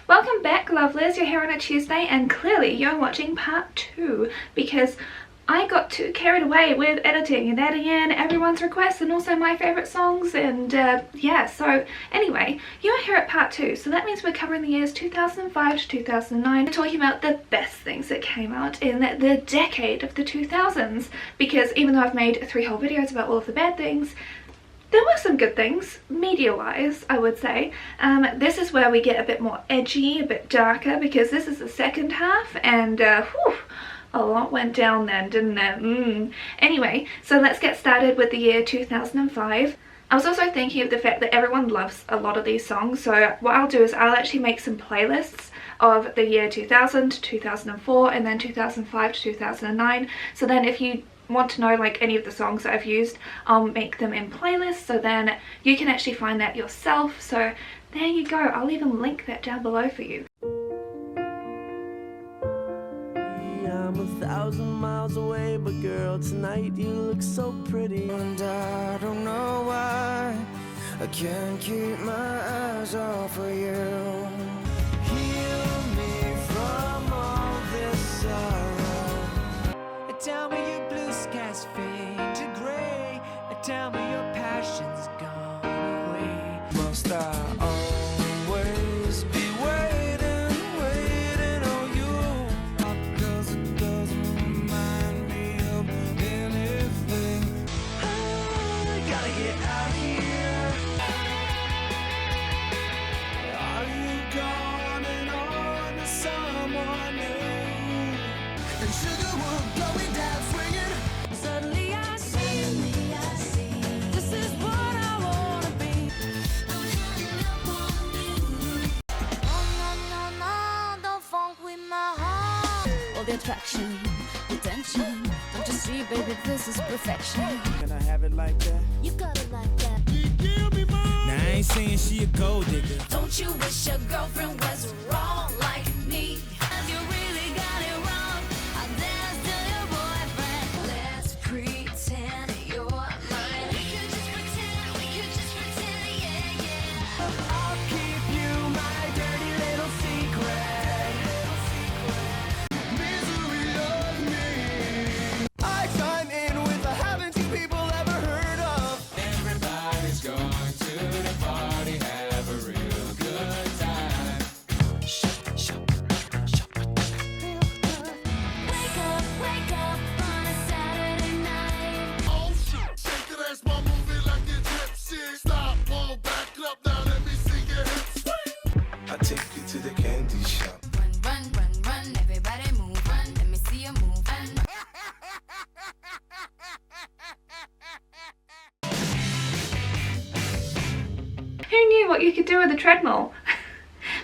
Welcome back, lovelies. You're here on a Tuesday and clearly you're watching part 2 because I got too carried away with editing and adding in everyone's requests and also my favourite songs and yeah, so anyway, you're here at part 2, so that means we're covering the years 2005 to 2009. We're talking about the best things that came out in the decade of the 2000s, because even though I've made 3 whole videos about all of the bad things, there were some good things, media-wise, I would say. This is where we get a bit more edgy, a bit darker, because this is the second half, and whew, a lot went down then, didn't it? Anyway, so let's get started with the year 2005. I was also thinking of the fact that everyone loves a lot of these songs, so what I'll do is I'll actually make some playlists of the year 2000 to 2004 and then 2005 to 2009, so then if you want to know like any of the songs that I've used, I'll make them in playlists so then you can actually find that yourself. So there you go, I'll even link that down below for you. I'm 1,000 miles away, but girl, tonight you look so pretty. And I don't know why I can't keep my eyes off of you. Heal me from all this sorrow. Tell me your blue skies fade to gray. Tell me your passion's gone away. Must I always be waiting on you? 'Cause it doesn't remind me of anything. I gotta get out of here. Are you gone and on to someone new? And sugar will going down swinging. Suddenly I see, this is what I wanna be. No, don't funk with my heart. All the attraction, the tension. Don't you see, baby, this is perfection. Can I have it like that? You got it like that. Now I ain't saying she a gold digger. Don't you wish your girlfriend was wrong like me? If you really got it wrong, I'll dance to your boyfriend. Let's pretend you're mine. We could just pretend, yeah, yeah. I'll keep you my dirty little secret. Misery of me. I chime in with the haven't you people ever heard of? Everybody's going to the party, have a real good time. Wake up on a Saturday night. Oh shit, shake that ass, mom, move it like it's gypsy. Stop, pull back up, now let me see your hips swing. I take you to the candy shop. Run, everybody move, run. Let me see you move, run. Who knew what you could do with a treadmill?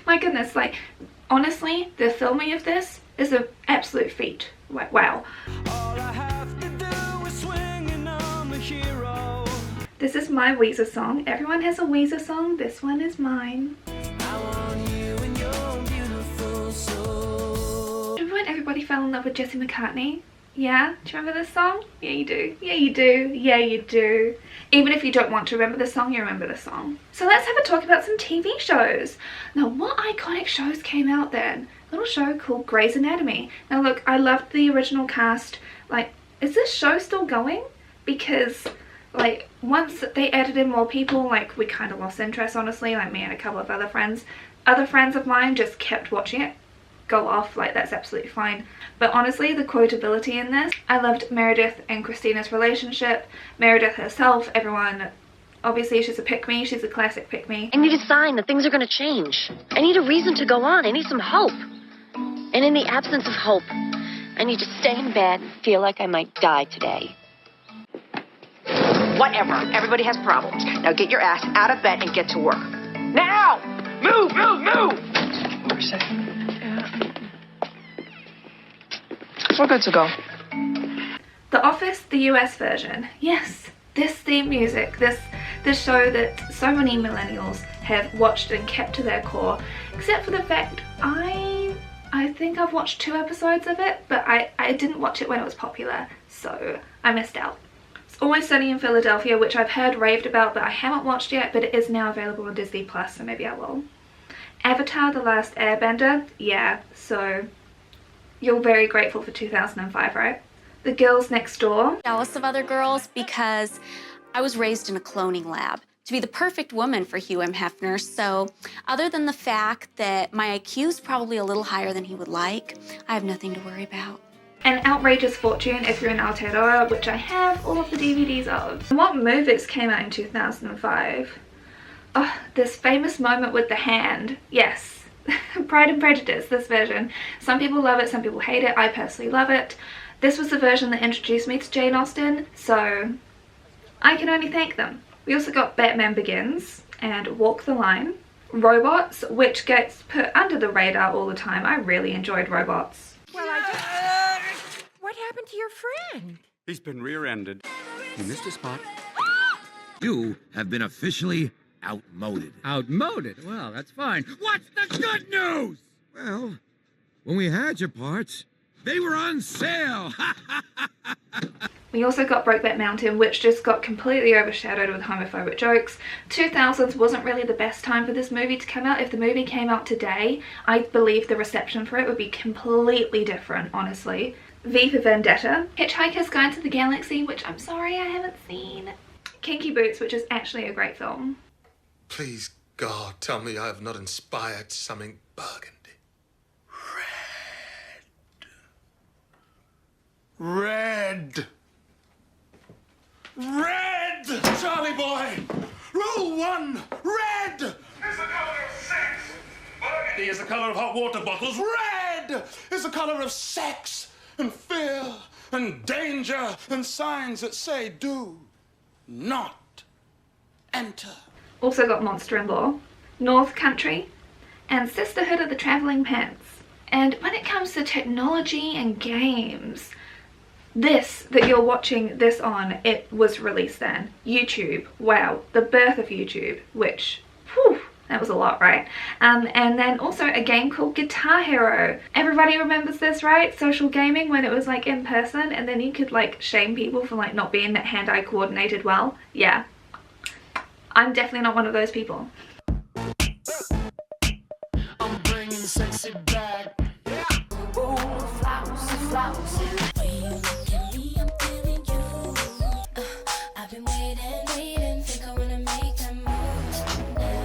My goodness, like honestly, the filming of this is an absolute feat. Wow. All I have to do is swing and I'm a hero. This is my Weezer song. Everyone has a Weezer song. This one is mine. I want you and your beautiful soul. Remember when everybody fell in love with Jesse McCartney? Yeah? Do you remember this song? Yeah, you do. Yeah, you do. Yeah, you do. Even if you don't want to remember the song, you remember the song. So let's have a talk about some TV shows. Now, what iconic shows came out then? A little show called Grey's Anatomy. Now look, I loved the original cast. Like, is this show still going? Because like once they added in more people, like we kind of lost interest, honestly. Like me and a couple of other friends of mine just kept watching it go off. Like, that's absolutely fine, but honestly the quotability in this, I loved Meredith and Christina's relationship. Meredith herself, everyone, obviously she's a pick-me, she's a classic pick-me. I need a sign that things are going to change. I need a reason to go on. I need some hope. And in the absence of hope, I need to stay in bed and feel like I might die today. Whatever. Everybody has problems. Now get your ass out of bed and get to work. Now! Move! What you say? We're good to go. The Office, the US version. Yes, this theme music, this show that so many millennials have watched and kept to their core, except for the fact I think I've watched 2 episodes of it, but I didn't watch it when it was popular, so I missed out. It's Always Sunny in Philadelphia, which I've heard raved about, but I haven't watched yet, but it is now available on Disney Plus, so maybe I will. Avatar: The Last Airbender, yeah, so you're very grateful for 2005, right? The Girls Next Door. Jealous of other girls because I was raised in a cloning lab to be the perfect woman for Hugh M. Hefner. So other than the fact that my IQ's probably a little higher than he would like, I have nothing to worry about. An Outrageous Fortune if you're in Aotearoa, which I have all of the DVDs of. What movies came out in 2005? Oh, this famous moment with the hand. Yes, Pride and Prejudice, this version. Some people love it, some people hate it. I personally love it. This was the version that introduced me to Jane Austen, so I can only thank them. We also got Batman Begins and Walk the Line. Robots, which gets put under the radar all the time. I really enjoyed Robots. Well, what happened to your friend? He's been rear-ended. You missed a spot. You have been officially outmoded. Outmoded? Well, that's fine. What's the good news? Well, when we had your parts, they were on sale. We also got Brokeback Mountain, which just got completely overshadowed with homophobic jokes. 2000's wasn't really the best time for this movie to come out. If the movie came out today, I believe the reception for it would be completely different, honestly. V for Vendetta. Hitchhiker's Guide to the Galaxy, which I'm sorry I haven't seen. Kinky Boots, which is actually a great film. Please, God, tell me I have not inspired something burgundy. Red. Red! Charlie boy! Rule 1, red! It's the color of sex. Burgundy is the color of hot water bottles. Red is the color of sex and fear and danger and signs that say do not enter. Also got Monster-in-Law, North Country, and Sisterhood of the Traveling Pants. And when it comes to technology and games, this that you're watching this on, it was released then. YouTube, wow, the birth of YouTube, which, whew, that was a lot, right? And then also a game called Guitar Hero. Everybody remembers this, right? Social gaming, when it was like in person and then you could like shame people for like not being hand-eye coordinated well. Yeah, I'm definitely not one of those people. I'm bringing sexy back. Ooh, flowers, flowers. When you look at me, I'm feeling you. I've been waiting, think I wanna make that move now.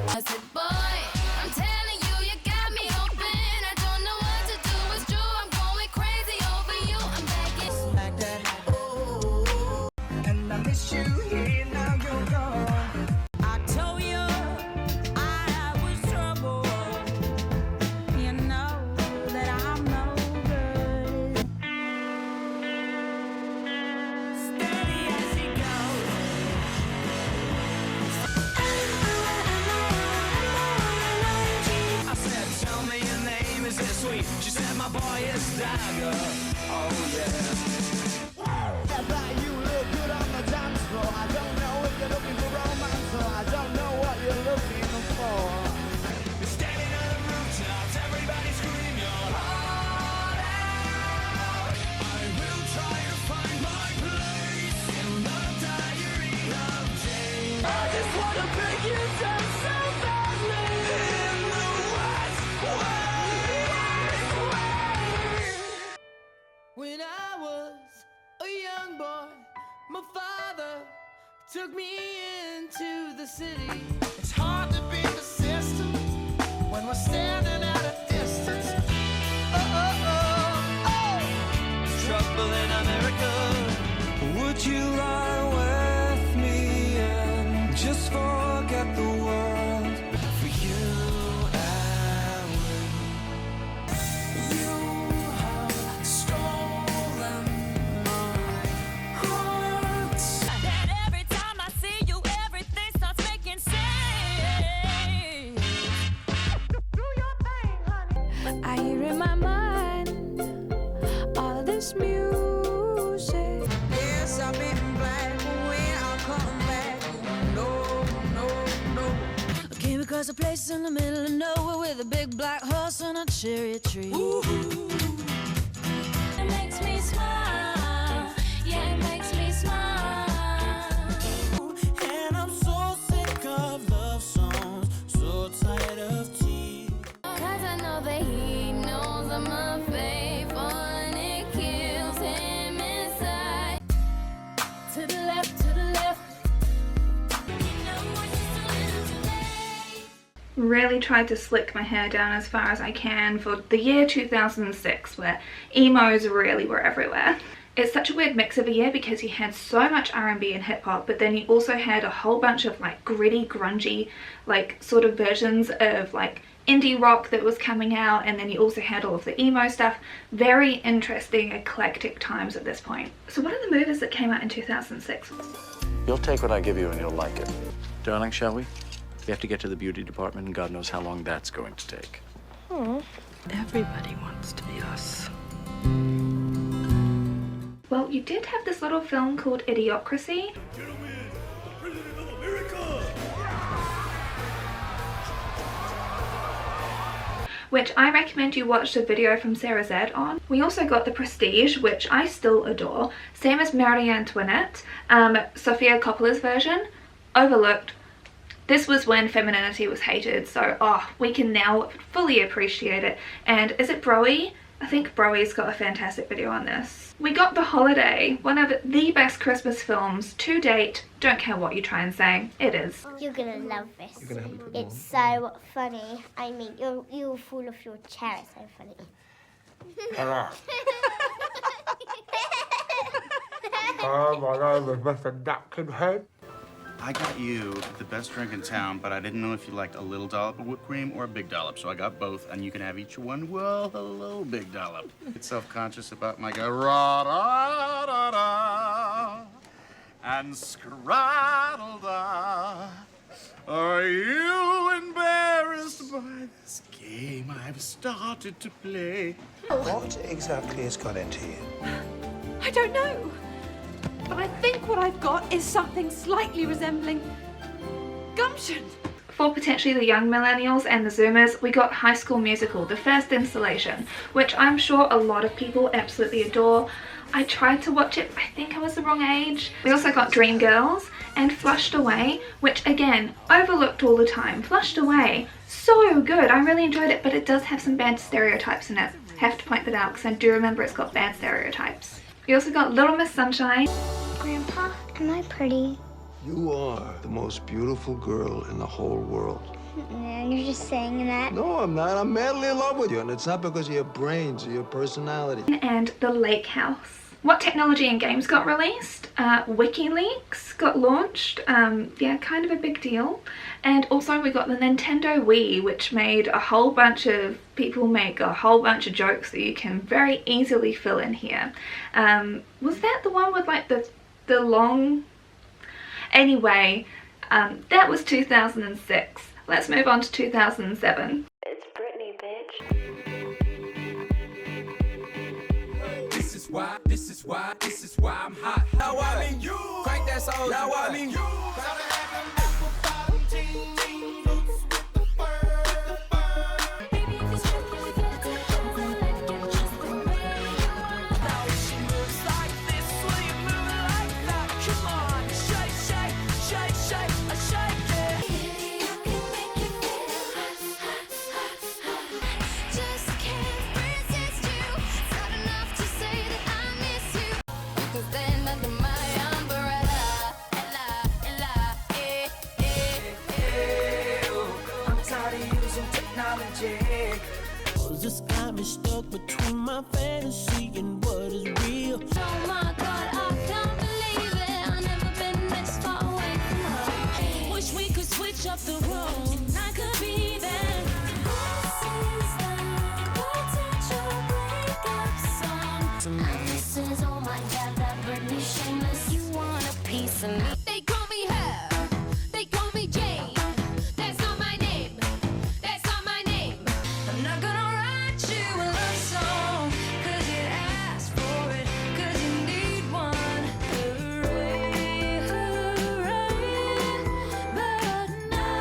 I said, boy, I'm telling you, you got me open. I don't know what to do, it's true, I'm going crazy over you. I'm begging Like that. Oh, and I miss you here, now you're gone. I told you I was trouble. You know that I'm no good. Steady as she goes. I said, tell me your name, is it sweet? She said, my boy is Dagger. Oh, yeah. That buy you look good on the dance floor. I don't know if you're looking for romance or I don't know what you're looking for. You're standing on the rooftops, everybody scream your heart out. I will try to find my place in the diary of Jane. I just wanna bring you down so badly in the West way. When I was a young boy, my father took me into the city. It's hard to be persistent when we're standing at a distance. Oh, oh, oh, oh. Trouble in America. Would you lie with me and just forget the world? For you, I will. You have stolen my heart. and every time I see you, everything starts making sense. Do your thing, honey. I hear in my mind all of this music. Yes, I've been black when I come back. No, no, no. I came across a place in the middle of nowhere with a big black horse and a cherry tree. It makes me smile. Yeah, it makes me smile. And I'm so sick of love songs, so tired of tears. really tried to slick my hair down as far as I can for the year 2006, where emos really were everywhere. It's such a weird mix of a year because you had so much R&B and hip hop, but then you also had a whole bunch of like gritty, grungy, like sort of versions of like indie rock that was coming out, and then you also had all of the emo stuff. Very interesting, eclectic times at this point. So what are the movies that came out in 2006? You'll take what I give you and you'll like it. Darling, shall we? We have to get to the beauty department and God knows how long that's going to take. Everybody wants to be us. Well, you did have this little film called Idiocracy. Which I recommend you watch the video from Sarah Z on. We also got The Prestige, which I still adore. Same as Marie Antoinette, Sofia Coppola's version. Overlooked. This was when femininity was hated, so we can now fully appreciate it. And is it Broy? I think Broy's got a fantastic video on this. We got The Holiday, one of the best Christmas films to date. Don't care what you try and say, it is. You're gonna love this. It's so funny. I mean, you'll fall off your chair. It's so funny. Hello. My name is Mr. Napkin Head. I got you the best drink in town, but I didn't know if you liked a little dollop of whipped cream or a big dollop, so I got both, and you can have each one. Well, hello, big dollop. Get self-conscious about my guy. Ra-da-da-da, and scraddle-da. Are you embarrassed by this game I've started to play? What exactly has got into you? I don't know. But I think what I've got is something slightly resembling gumption. For potentially the young millennials and the Zoomers, we got High School Musical, the first installation, which I'm sure a lot of people absolutely adore. I tried to watch it, but I think I was the wrong age. We also got Dreamgirls and Flushed Away, which again, overlooked all the time. Flushed Away, so good. I really enjoyed it, but it does have some bad stereotypes in it. Have to point that out because I do remember it's got bad stereotypes. We also got Little Miss Sunshine. Grandpa, am I pretty? You are the most beautiful girl in the whole world. And you're just saying that? No, I'm not. I'm madly in love with you, and it's not because of your brains or your personality. And The Lake House. What technology and games got released? WikiLeaks got launched. Yeah, kind of a big deal. And also we got the Nintendo Wii, which made a whole bunch of people make a whole bunch of jokes that you can very easily fill in here. Was that the one with like the long... Anyway, that was 2006. Let's move on to 2007. It's Britney, bitch. This is why I'm hot. Now I mean you. Crank that song. Now I mean you. This got me stuck between my fantasy and what is real. Oh my God, I can't believe it. I've never been this far away from her. Wish we could switch up the roles and I could be there. This is the potential breakup song. And this is, oh my God, that Britney shameless. You want a piece of me? They call me her. They call me Jane. That's not my name. That's not my name. I'm not gonna write you a love song, 'cause you asked for it, 'cause you need one. Hooray, hooray, but not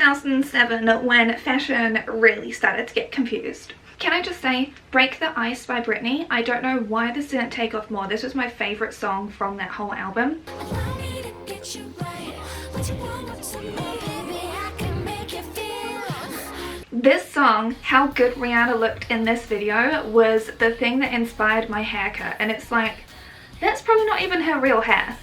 2007 when fashion really started to get confused. Can I just say, Break the Ice by Britney, I don't know why this didn't take off more. This was my favourite song from that whole album. This song, how good Rihanna looked in this video, was the thing that inspired my haircut. And it's like, that's probably not even her real hair.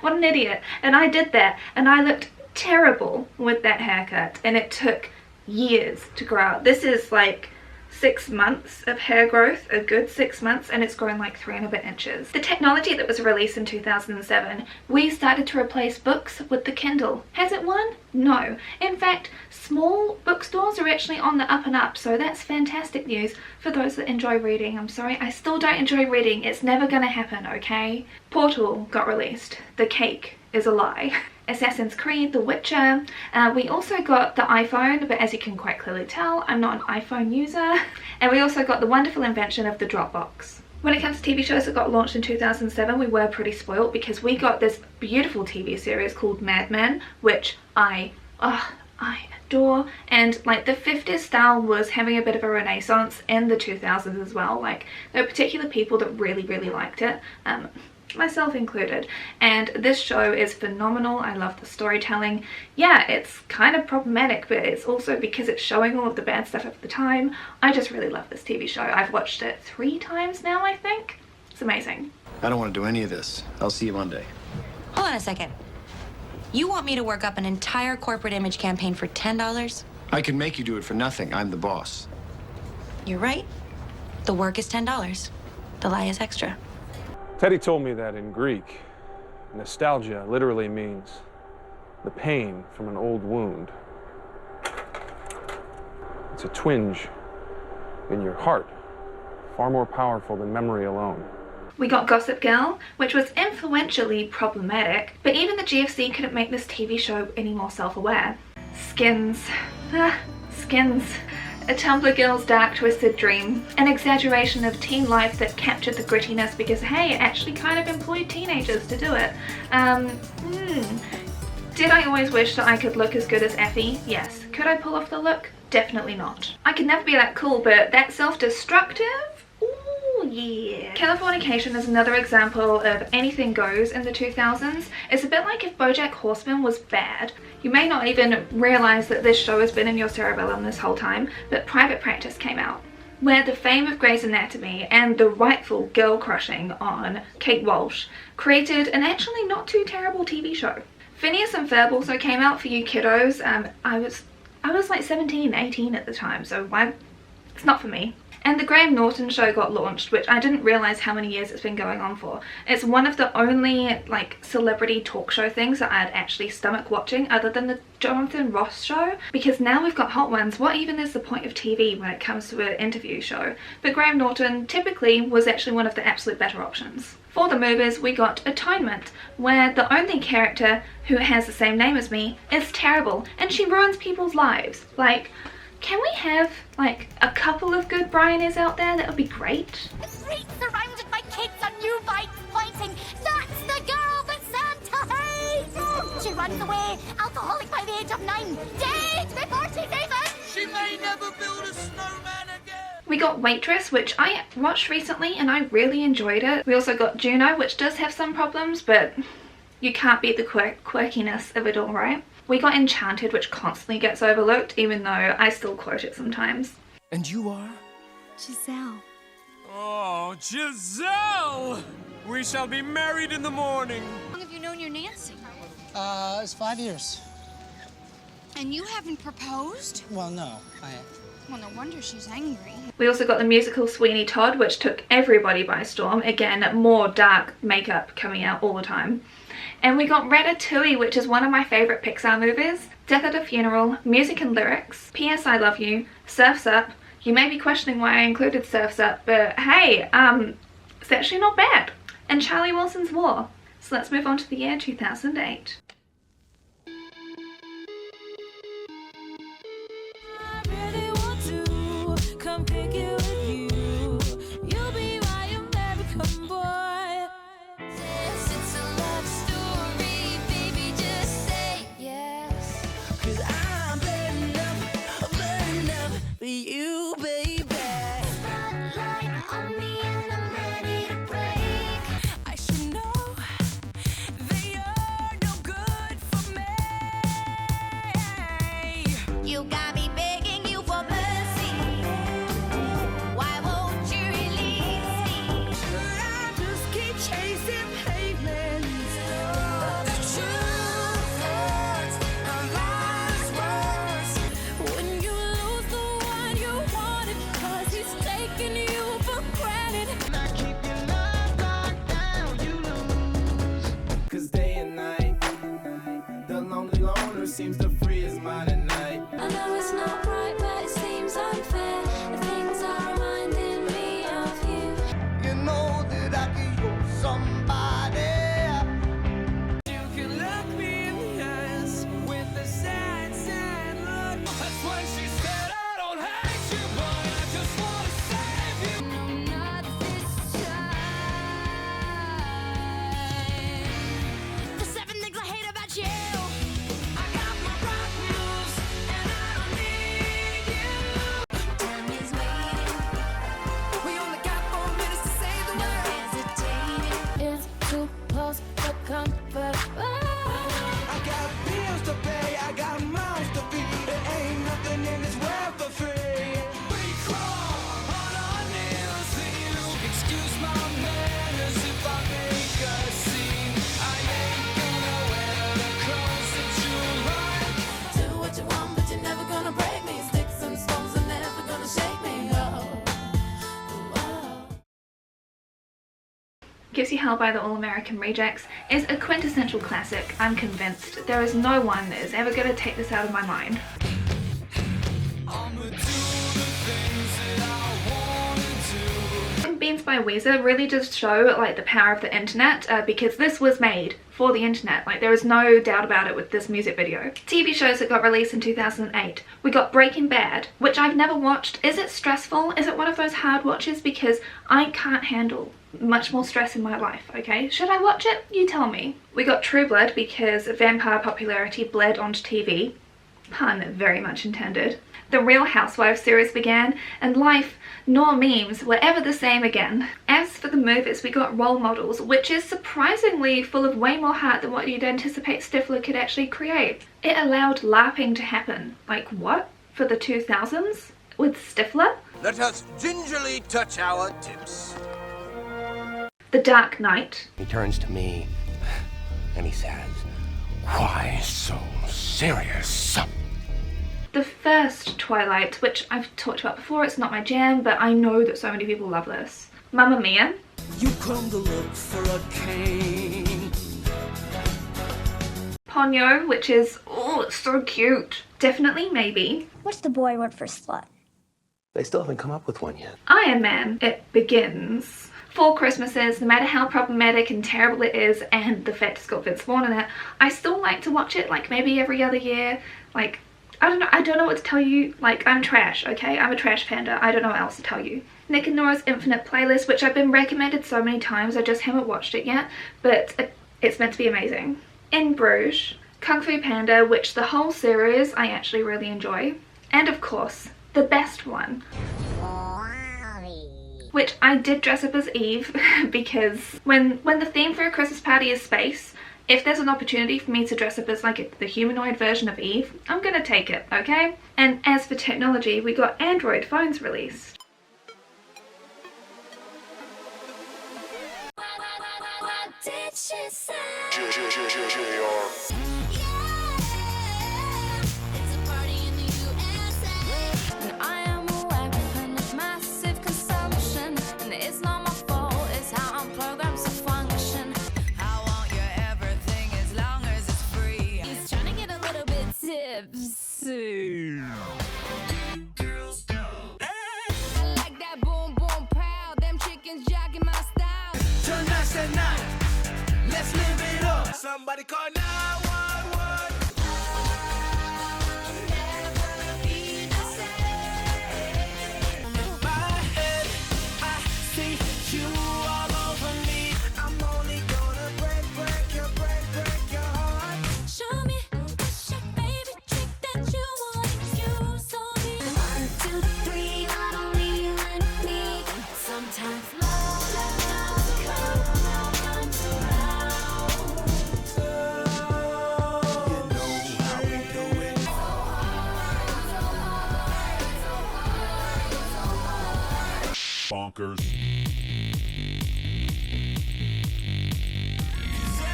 What an idiot. And I did that, and I looked terrible with that haircut, and it took years to grow out. This is like 6 months of hair growth, a good 6 months, and it's grown like 3 and a bit inches. The technology that was released in 2007, we started to replace books with the Kindle. Has it won? No. In fact, small bookstores are actually on the up and up, so that's fantastic news for those that enjoy reading. I'm sorry, I still don't enjoy reading. It's never gonna happen, okay? Portal got released. The cake is a lie. Assassin's Creed, The Witcher. We also got the iPhone, but as you can quite clearly tell, I'm not an iPhone user. And we also got the wonderful invention of the Dropbox. When it comes to TV shows that got launched in 2007, we were pretty spoiled because we got this beautiful TV series called Mad Men, which I adore. And like the 50s style was having a bit of a renaissance in the 2000s as well. Like there were particular people that really liked it. Myself included, and this show is phenomenal. I love the storytelling. Yeah, it's kind of problematic, but it's also because it's showing all of the bad stuff of the time. I just really love this TV show. I've watched it 3 times now, I think. It's amazing. I don't want to do any of this. I'll see you Monday. Hold on a second. You want me to work up an entire corporate image campaign for $10? I can make you do it for nothing. I'm the boss. You're right. The work is $10. The lie is extra. Teddy told me that in Greek, nostalgia literally means the pain from an old wound. It's a twinge in your heart, far more powerful than memory alone. We got Gossip Girl, which was influentially problematic, but even the GFC couldn't make this TV show any more self-aware. Skins. Skins. A Tumblr girl's dark twisted dream. An exaggeration of teen life that captured the grittiness because hey, it actually kind of employed teenagers to do it. Did I always wish that I could look as good as Effie? Yes. Could I pull off the look? Definitely not. I could never be that cool, but that self-destructive? Ooh, yeah. Californication is another example of anything goes in the 2000s. It's a bit like if BoJack Horseman was bad. You may not even realize that this show has been in your cerebellum this whole time, but Private Practice came out, where the fame of Grey's Anatomy and the rightful girl crushing on Kate Walsh created an actually not too terrible TV show. Phineas and Ferb also came out for you kiddos. I was like 17, 18 at the time, so it's not for me. And the Graham Norton show got launched, which I didn't realize how many years it's been going on for. It's one of the only like celebrity talk show things that I'd actually stomach watching other than the Jonathan Ross show, because now we've got hot ones. What even is the point of TV when it comes to an interview show? But Graham Norton typically was actually one of the absolute better options. For the movies, we got Atonement, where the only character who has the same name as me is terrible and she ruins people's lives. Like, can we have like a couple of good Bryonies out there? That would be great. The streets surrounded by kids on new bikes pointing, "That's the girl that Santa hates!" She runs away, alcoholic by the age of 9, dead before she's even. She may never build a snowman again. We got Waitress, which I watched recently and I really enjoyed it. We also got Juno, which does have some problems, but you can't beat the quirkiness of it all, right? We got Enchanted, which constantly gets overlooked, even though I still quote it sometimes. And you are? Giselle. Oh, Giselle! We shall be married in the morning. How long have you known your Nancy? It's 5 years. And you haven't proposed? Well, no, Well, no wonder she's angry. We also got the musical Sweeney Todd, which took everybody by storm. Again, more dark makeup coming out all the time. And we got Ratatouille, which is one of my favourite Pixar movies. Death at a Funeral, music and lyrics, P.S. I Love You, Surf's Up. You may be questioning why I included Surf's Up, but hey, it's actually not bad. And Charlie Wilson's War. So let's move on to the year 2008. Come pick it with you. You'll be my American boy. Yes, it's a love story, baby. Just say yes. Gives You Hell by the All American Rejects is a quintessential classic. I'm convinced. There is no one that is ever going to take this out of my mind. Beans by Weezer really just show like the power of the internet, because this was made for the internet. Like, there is no doubt about it with this music video. TV shows that got released in 2008. We got Breaking Bad, which I've never watched. Is it stressful? Is it one of those hard watches? Because I can't handle much more stress in my life, okay? Should I watch it? You tell me. We got True Blood because vampire popularity bled onto TV. Pun very much intended. The Real Housewives series began, and life nor memes were ever the same again. As for the movies, we got Role Models, which is surprisingly full of way more heart than what you'd anticipate Stifler could actually create. It allowed LARPing to happen. Like what? For the 2000s? With Stifler? Let us gingerly touch our tips. The Dark Knight. He turns to me and he says, "Why so serious?" The first Twilight, which I've talked about before, it's not my jam, but I know that so many people love this. Mamma Mia. You come to look for a king. Ponyo, which is, oh, it's so cute. Definitely Maybe. What's the boy word for slut? They still haven't come up with one yet. Iron Man. It Begins. Four Christmases, no matter how problematic and terrible it is, and the fact it's got Vince Vaughn in it, I still like to watch it like maybe every other year. Like, I don't know what to tell you. Like, I'm trash, okay? I'm a trash panda. I don't know what else to tell you. Nick and Nora's Infinite Playlist, which I've been recommended so many times, I just haven't watched it yet, but it's meant to be amazing. In Bruges. Kung Fu Panda, which the whole series I actually really enjoy. And of course, the best one, which I did dress up as Eve because when the theme for a Christmas party is space, if there's an opportunity for me to dress up as like the humanoid version of Eve, I'm gonna take it, okay? And as for technology, we got Android phones released. What did she say? It's a party in the USA, and I am a weapon of massive consumption, and it's not my fault, it's how I'm programmed to function. I want your everything as long as it's free. He's trying to get a little bit tipsy. I like that boom boom pow, them chickens jogging my style. Tonight's the night. Let's live it up. Somebody call 911. My head, I see you all over me. I'm only gonna break your heart. Show me what's your favorite trick that you want to use on me. 1, 2, 3, not only you and me. Sometimes love comes around. You know how we do it. Bonkers.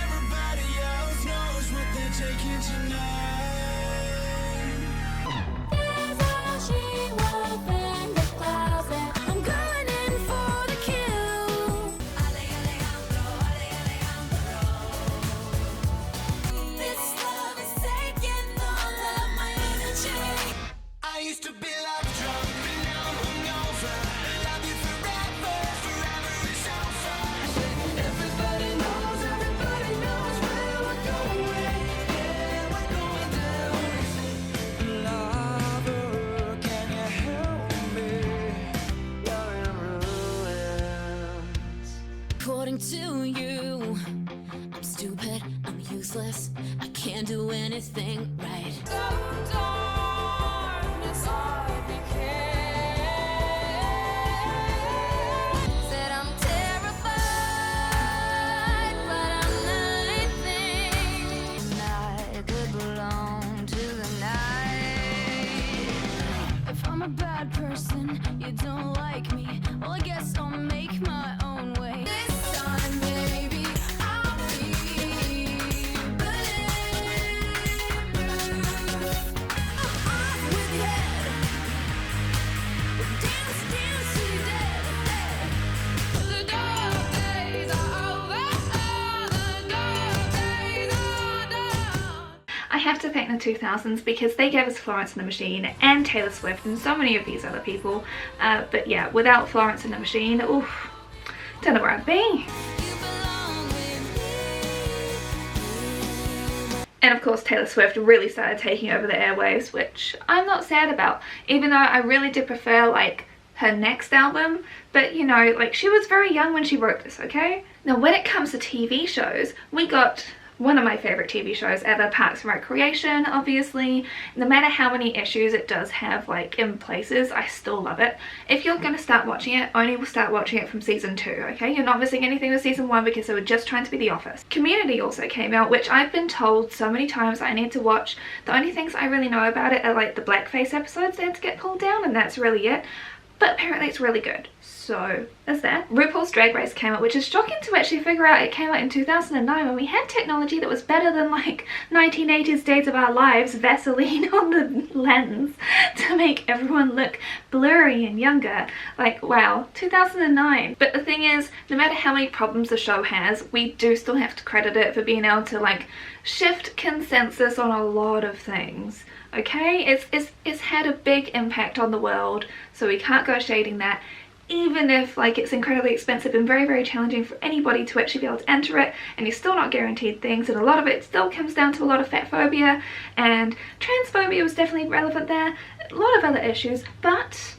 Everybody else knows what they're taking tonight. There's a she wolf in the closet. I'm going in for the kill. This love is taking all of my energy. I used to be love drunk, but now I'm hungover. Love you forever, forever is over. Everybody knows where we're going. Yeah, we're going down. Lover, can you help me? You're in ruins. According to you, I'm stupid, I'm useless, I can't do anything right. Said I'm terrified, but I'm nothing. I could belong to the night. If I'm a bad person, you don't like me, well I guess I'll make my own way. This time, baby, I'll be bulletproof. I'm off with your head. Dance, dance till you're dead. The dark days are have to thank the 2000s because they gave us Florence and the Machine and Taylor Swift and so many of these other people. But yeah, without Florence and the Machine, oof, don't know where I'd be. And of course Taylor Swift really started taking over the airwaves, which I'm not sad about, even though I really did prefer like her next album. But you know, like, she was very young when she wrote this, okay? Now when it comes to TV shows, we got one of my favorite TV shows ever, Parks and Recreation, obviously. No matter how many issues it does have, like, in places, I still love it. If you're gonna start watching it, only start watching it from season 2, okay? You're not missing anything with season 1 because they were just trying to be The Office. Community also came out, which I've been told so many times I need to watch. The only things I really know about it are like the blackface episodes that had to get pulled down, and that's really it. But apparently it's really good. So there's that. RuPaul's Drag Race came out, which is shocking to actually figure out it came out in 2009 when we had technology that was better than like 1980s Days of Our Lives Vaseline on the lens to make everyone look blurry and younger. Like, wow, 2009. But the thing is, no matter how many problems the show has, we do still have to credit it for being able to like shift consensus on a lot of things. Okay, it's had a big impact on the world, so we can't go shading that, even if like it's incredibly expensive and very, very challenging for anybody to actually be able to enter it, and you're still not guaranteed things, and a lot of it still comes down to a lot of fat phobia, and transphobia was definitely relevant there, a lot of other issues, but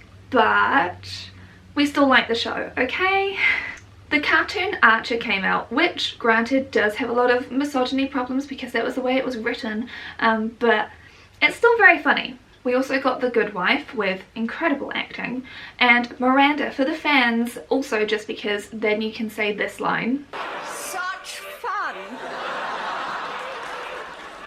we still like the show, okay? The cartoon Archer came out, which granted does have a lot of misogyny problems because that was the way it was written, but it's still very funny. We also got The Good Wife with incredible acting, and Miranda for the fans, also just because then you can say this line. Such fun!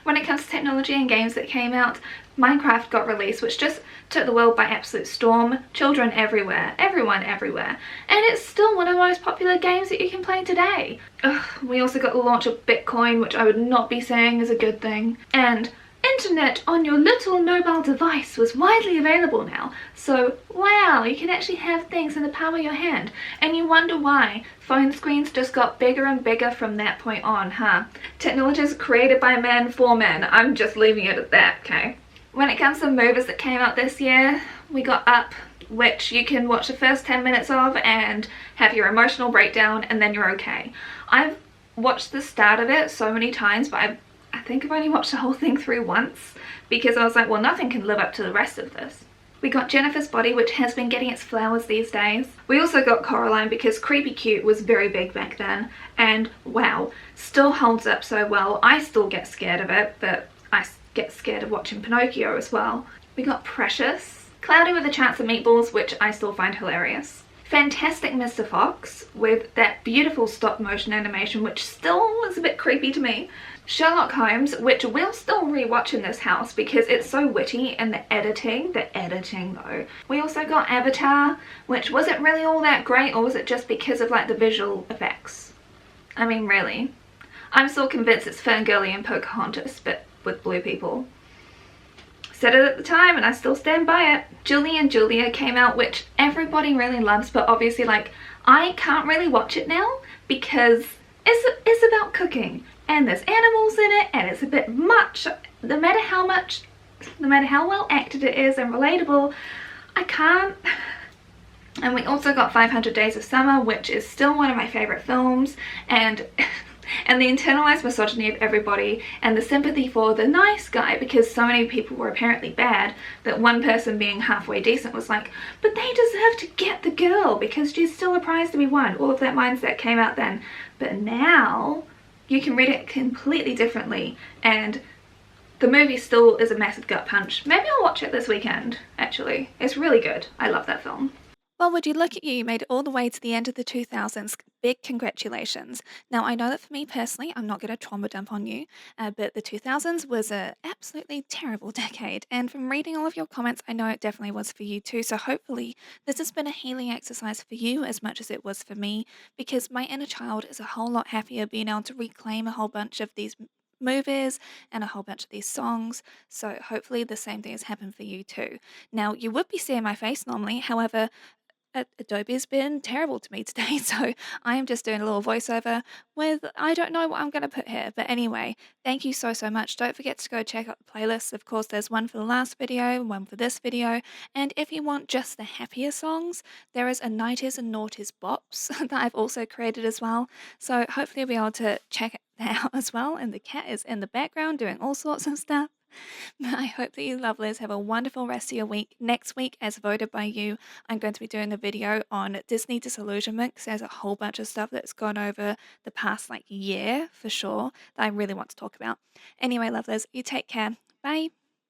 When it comes to technology and games that came out, Minecraft got released, which just took the world by absolute storm. Children everywhere, everyone everywhere, and it's still one of the most popular games that you can play today. Ugh, we also got the launch of Bitcoin, which I would not be saying is a good thing, and internet on your little mobile device was widely available now. So wow, you can actually have things in the palm of your hand, and you wonder why phone screens just got bigger and bigger from that point on, huh? Technology is created by man for man. I'm just leaving it at that, okay? When it comes to movies that came out this year, we got Up, which you can watch the first 10 minutes of and have your emotional breakdown and then you're okay. I've watched the start of it so many times, but I think I've only watched the whole thing through once because I was like, well, nothing can live up to the rest of this. We got Jennifer's Body, which has been getting its flowers these days. We also got Coraline because Creepy Cute was very big back then, and wow, still holds up so well. I still get scared of it, but I get scared of watching Pinocchio as well. We got Precious, Cloudy with a Chance of Meatballs, which I still find hilarious. Fantastic Mr. Fox with that beautiful stop motion animation, which still is a bit creepy to me. Sherlock Holmes, which we'll still rewatch in this house because it's so witty, and the editing though. We also got Avatar, which wasn't really all that great, or was it just because of like the visual effects? I mean, really. I'm still convinced it's Ferngully and Pocahontas, but with blue people. Said it at the time and I still stand by it. Julie and Julia came out, which everybody really loves, but obviously like I can't really watch it now because it's about cooking and there's animals in it and it's a bit much. No matter how well acted it is and relatable, I can't. And we also got 500 Days of Summer, which is still one of my favorite films, and the internalized misogyny of everybody and the sympathy for the nice guy, because so many people were apparently bad that one person being halfway decent was like, but they deserve to get the girl because she's still a prize to be won. All of that mindset came out then, but now you can read it completely differently, and the movie still is a massive gut punch. Maybe I'll watch it this weekend, actually. It's really good. I love that film. Well, would you look at you made it all the way to the end of the 2000s. Big congratulations. Now, I know that for me personally, I'm not going to trauma dump on you, but the 2000s was an absolutely terrible decade. And from reading all of your comments, I know it definitely was for you too. So hopefully this has been a healing exercise for you as much as it was for me, because my inner child is a whole lot happier being able to reclaim a whole bunch of these movies and a whole bunch of these songs. So hopefully the same thing has happened for you too. Now, you would be seeing my face normally. However, Adobe's been terrible to me today, so I am just doing a little voiceover with I don't know what I'm going to put here. But anyway, thank you so, so much. Don't forget to go check out the playlist. Of course, there's one for the last video, one for this video. And if you want just the happier songs, there is a 90s and noughties bops that I've also created as well. So hopefully you'll be able to check it out as well. And the cat is in the background doing all sorts of stuff. I hope that you lovelies have a wonderful rest of your week. Next week, as voted by you, I'm going to be doing a video on Disney disillusionment because there's a whole bunch of stuff that's gone over the past year for sure that I really want to talk about. Anyway, lovelies, you take care. Bye.